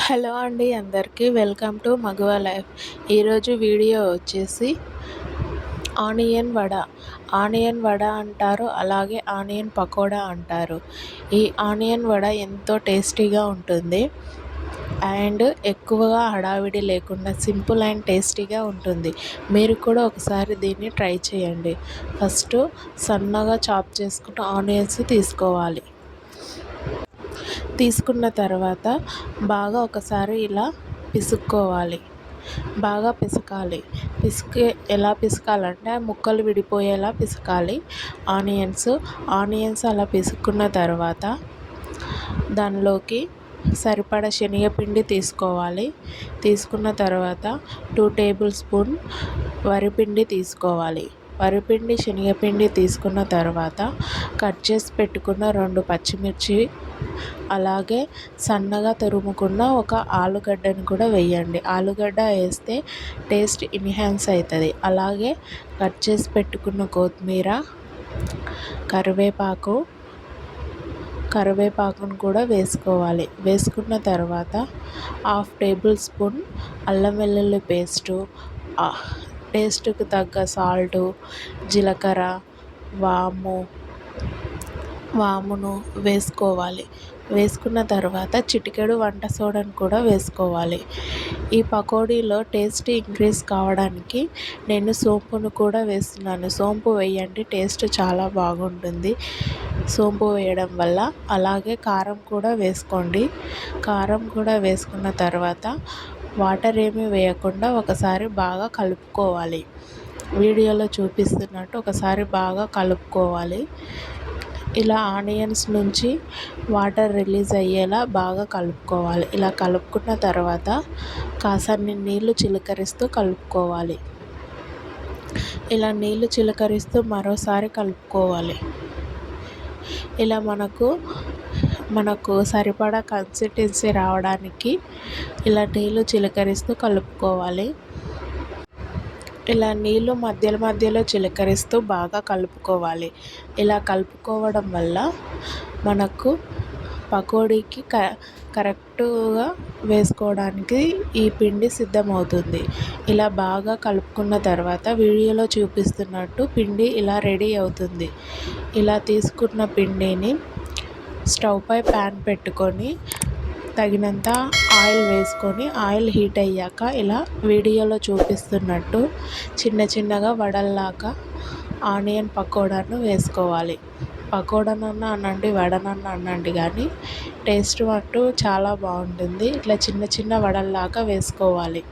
Hello అండి, అందరికీ welcome to Maguva life. ఈరోజు వీడియో వచ్చేసి ఆనియన్ వడ అంటారు, అలాగే ఆనియన్ పకోడా అంటారు. ఈ ఆనియన్ వడ ఎంతో టేస్టీగా ఉంటుంది అండ్ ఎక్కువగా హడావిడి లేకుండా సింపుల్ అండ్ టేస్టీగా ఉంటుంది. మీరు కూడా ఒకసారి దీన్ని ట్రై చేయండి. ఫస్ట్ సన్నగా చాప్ చేసుకున్న ఆనియన్స్ తీసుకోవాలి. తీసుకున్న తర్వాత బాగా ఒకసారి ఇలా పిసుక్కోవాలి. బాగా పిసకాలి. ఎలా పిసకాలంటే ముక్కలు విడిపోయేలా పిసకాలి ఆనియన్స్ అలా పిసుక్కున్న తర్వాత దానిలోకి సరిపడా శనగపిండి తీసుకోవాలి. తీసుకున్న తర్వాత 2 టేబుల్ స్పూన్ వరిపిండి తీసుకోవాలి. వరిపిండి శనగపిండి తీసుకున్న తర్వాత కట్ చేసి పెట్టుకున్న 2 పచ్చిమిర్చి, అలాగే సన్నగా తురుముకున్న ఒక ఆలుగడ్డను కూడా వేయండి. ఆలుగడ్డ వేస్తే టేస్ట్ ఎన్హాన్స్ అవుతుంది. అలాగే కట్ చేసి పెట్టుకున్న కొత్తిమీర, కరివేపాకును కూడా వేసుకోవాలి. వేసుకున్న తర్వాత 1/2 టేబుల్ స్పూన్ అల్లం వెల్లుల్లి పేస్టు, టేస్ట్కి తగ్గ సాల్టు, జీలకర్ర, వామును వేసుకోవాలి. వేసుకున్న తర్వాత చిటికెడు వంట సోడాను కూడా వేసుకోవాలి. ఈ పకోడీలో టేస్ట్ ఇంక్రీజ్ కావడానికి నేను సోంపును కూడా వేస్తున్నాను. సోంపు వేయండి, టేస్ట్ చాలా బాగుంటుంది సోంపు వేయడం వల్ల. అలాగే కారం కూడా వేసుకోండి. కారం కూడా వేసుకున్న తర్వాత వాటర్ ఏమీ వేయకుండా ఒకసారి బాగా కలుపుకోవాలి. వీడియోలో చూపిస్తున్నట్టు ఒకసారి బాగా కలుపుకోవాలి. ఇలా ఆనియన్స్ నుంచి వాటర్ రిలీజ్ అయ్యేలా బాగా కలుపుకోవాలి. ఇలా కలుపుకున్న తర్వాత కాసన్ని నీళ్లు చిలకరిస్తూ కలుపుకోవాలి. ఇలా నీళ్లు చిలకరిస్తూ మరోసారి కలుపుకోవాలి. ఇలా మనకు సరిపడా కన్సిస్టెన్సీ రావడానికి ఇలా నీళ్లు చిలకరిస్తూ కలుపుకోవాలి. ఇలా నీళ్లు మధ్యలో చిలకరిస్తూ బాగా కలుపుకోవాలి. ఇలా కలుపుకోవడం వల్ల మనకు పకోడీకి కరెక్టుగా వేసుకోవడానికి ఈ పిండి సిద్ధమవుతుంది. ఇలా బాగా కలుపుకున్న తర్వాత వీడియోలో చూపిస్తున్నట్టు పిండి ఇలా రెడీ అవుతుంది. ఇలా తీసుకున్న పిండిని స్టవ్ పై ప్యాన్ పెట్టుకొని తగినంత ఆయిల్ వేసుకొని, ఆయిల్ హీట్ అయ్యాక ఇలా వీడియోలో చూపిస్తున్నట్టు చిన్నగా వడల్లాగా ఆనియన్ పకోడాను వేసుకోవాలి. పకోడానన్నా అనండి, వడనన్నా అనండి, కానీ టేస్ట్ మట్టు చాలా బాగుంటుంది. ఇట్లా చిన్న వడల్లాగా వేసుకోవాలి.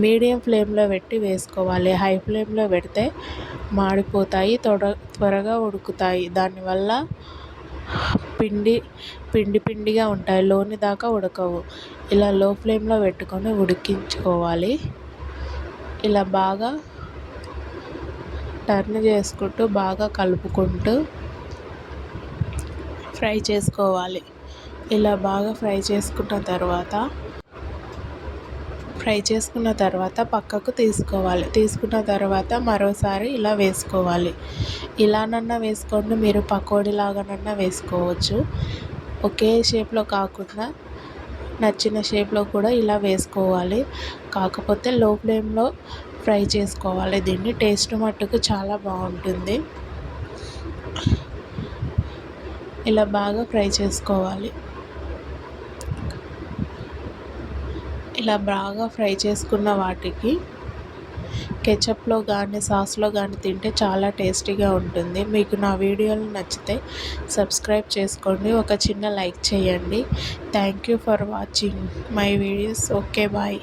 మీడియం ఫ్లేమ్లో పెట్టి వేసుకోవాలి. హై ఫ్లేమ్లో పెడితే మాడిపోతాయి, త్వరగా ఉడుకుతాయి. దానివల్ల పిండిగా ఉంటాయి, లోని దాకా ఉడకవు. ఇలా లో ఫ్లేమ్లో పెట్టుకొని ఉడికించుకోవాలి. ఇలా బాగా టర్న్ చేసుకుంటూ బాగా కలుపుకుంటూ ఫ్రై చేసుకోవాలి. ఇలా బాగా ఫ్రై చేసుకున్న తర్వాత పక్కకు తీసుకోవాలి. తీసుకున్న తర్వాత మరోసారి ఇలా వేసుకోవాలి. ఇలానన్నా వేసుకోండి, మీరు పకోడీ లాగానన్నా వేసుకోవచ్చు. ఒకే షేప్లో కాకుండా నచ్చిన షేప్లో కూడా ఇలా వేసుకోవాలి. కాకపోతే లో ఫ్లేమ్లో ఫ్రై చేసుకోవాలి. దీన్ని టేస్ట్ మట్టుకు చాలా బాగుంటుంది. ఇలా బాగా ఫ్రై చేసుకోవాలి. ఇలా బాగా ఫ్రై చేసుకున్న వాటికి కెచప్లో కానీ సాస్లో కానీ తింటే చాలా టేస్టీగా ఉంటుంది. మీకు నా వీడియోలు నచ్చితే సబ్స్క్రైబ్ చేసుకోండి, ఒక చిన్న లైక్ చేయండి. Thank you for watching my videos. Okay, bye.